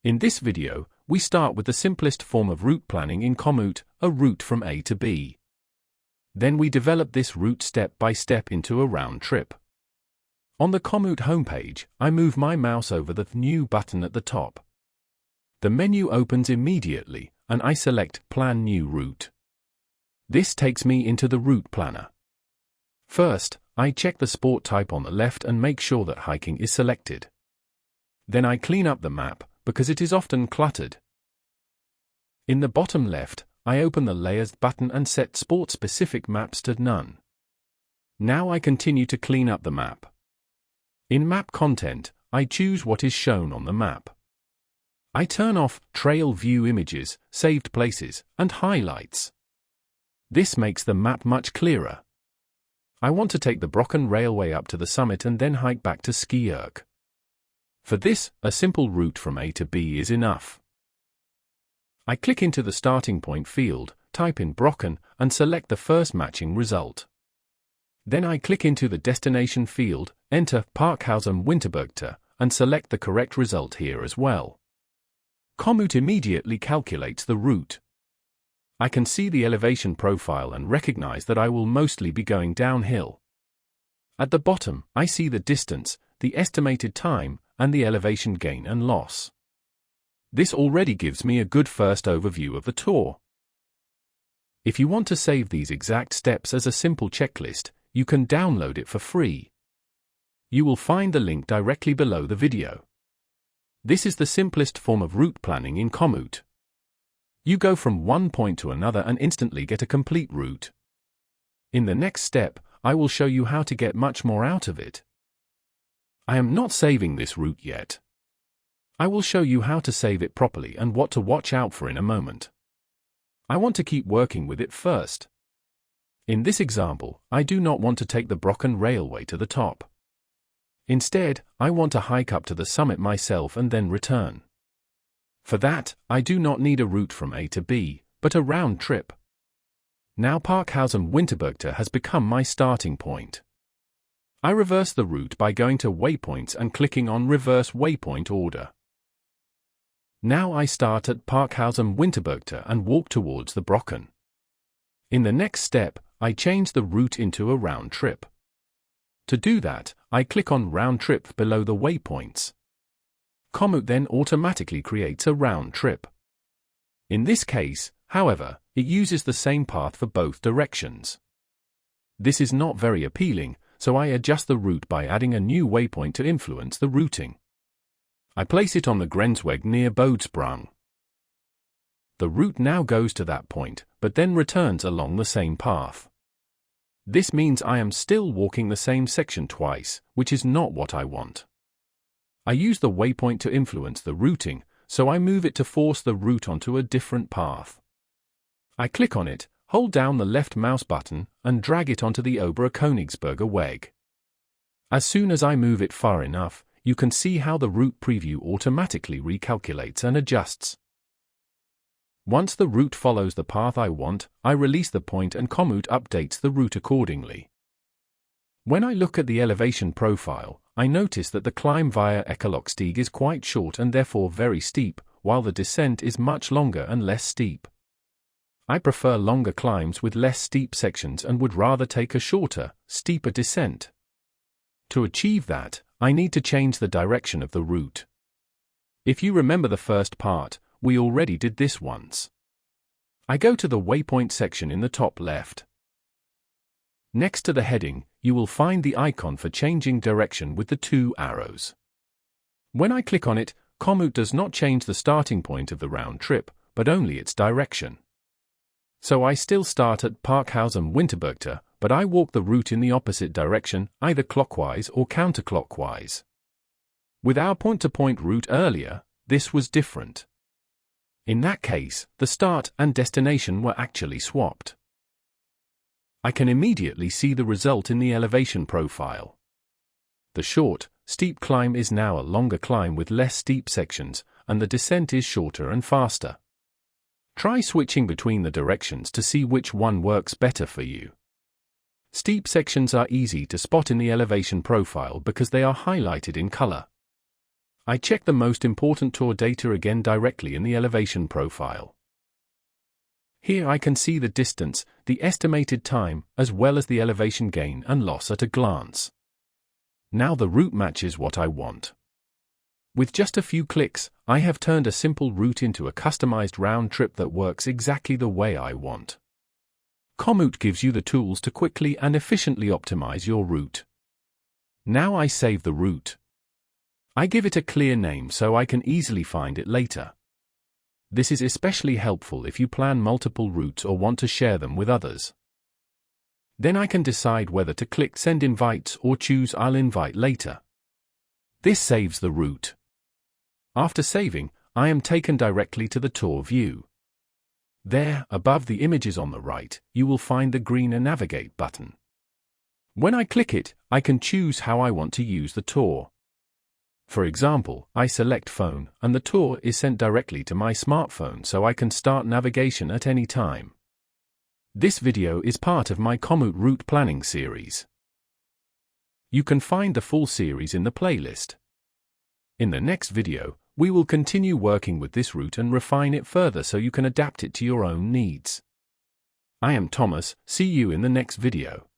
In this video, we start with the simplest form of route planning in Komoot, a route from A to B. Then we develop this route step by step into a round trip. On the Komoot homepage, I move my mouse over the New button at the top. The menu opens immediately, and I select Plan New Route. This takes me into the route planner. First, I check the sport type on the left and make sure that hiking is selected. Then I clean up the map, because it is often cluttered. In the bottom left, I open the Layers button and set sport-specific maps to None. Now I continue to clean up the map. In Map Content, I choose what is shown on the map. I turn off Trail View Images, Saved Places, and Highlights. This makes the map much clearer. I want to take the Brocken Railway up to the summit and then hike back to Skierk. For this, a simple route from A to B is enough. I click into the starting point field, type in Brocken, and select the first matching result. Then I click into the destination field, enter Parkhausen Winterbergte, and select the correct result here as well. Komoot immediately calculates the route. I can see the elevation profile and recognize that I will mostly be going downhill. At the bottom, I see the distance, the estimated time, and the elevation gain and loss. This already gives me a good first overview of the tour. If you want to save these exact steps as a simple checklist, you can download it for free. You will find the link directly below the video. This is the simplest form of route planning in Komoot. You go from one point to another and instantly get a complete route. In the next step, I will show you how to get much more out of it. I am not saving this route yet. I will show you how to save it properly and what to watch out for in a moment. I want to keep working with it first. In this example, I do not want to take the Brocken Railway to the top. Instead, I want to hike up to the summit myself and then return. For that, I do not need a route from A to B, but a round trip. Now Parkhausen Winterbergte has become my starting point. I reverse the route by going to Waypoints and clicking on Reverse Waypoint Order. Now I start at Parkhausen Winterbergte and walk towards the Brocken. In the next step, I change the route into a round trip. To do that, I click on Round Trip below the waypoints. Komoot then automatically creates a round trip. In this case, however, it uses the same path for both directions. This is not very appealing, so I adjust the route by adding a new waypoint to influence the routing. I place it on the Grensweg near Bodesprang. The route now goes to that point, but then returns along the same path. This means I am still walking the same section twice, which is not what I want. I use the waypoint to influence the routing, so I move it to force the route onto a different path. I click on it, hold down the left mouse button, and drag it onto the Oberkönigsberger Weg. As soon as I move it far enough, you can see how the route preview automatically recalculates and adjusts. Once the route follows the path I want, I release the point and Komoot updates the route accordingly. When I look at the elevation profile, I notice that the climb via Ekerlockstieg is quite short and therefore very steep, while the descent is much longer and less steep. I prefer longer climbs with less steep sections and would rather take a shorter, steeper descent. To achieve that, I need to change the direction of the route. If you remember the first part, we already did this once. I go to the waypoint section in the top left. Next to the heading, you will find the icon for changing direction with the two arrows. When I click on it, Komoot does not change the starting point of the round trip, but only its direction. So I still start at Parkhausen Winterbergte, but I walk the route in the opposite direction, either clockwise or counterclockwise. With our point-to-point route earlier, this was different. In that case, the start and destination were actually swapped. I can immediately see the result in the elevation profile. The short, steep climb is now a longer climb with less steep sections, and the descent is shorter and faster. Try switching between the directions to see which one works better for you. Steep sections are easy to spot in the elevation profile because they are highlighted in color. I check the most important tour data again directly in the elevation profile. Here I can see the distance, the estimated time, as well as the elevation gain and loss at a glance. Now the route matches what I want. With just a few clicks, I have turned a simple route into a customized round trip that works exactly the way I want. Komoot gives you the tools to quickly and efficiently optimize your route. Now I save the route. I give it a clear name so I can easily find it later. This is especially helpful if you plan multiple routes or want to share them with others. Then I can decide whether to click Send Invites or choose I'll invite later. This saves the route. After saving, I am taken directly to the tour view. There, above the images on the right, you will find the green Navigate button. When I click it, I can choose how I want to use the tour. For example, I select Phone, and the tour is sent directly to my smartphone so I can start navigation at any time. This video is part of my Komoot Route Planning series. You can find the full series in the playlist. In the next video, we will continue working with this route and refine it further so you can adapt it to your own needs. I am Thomas, see you in the next video.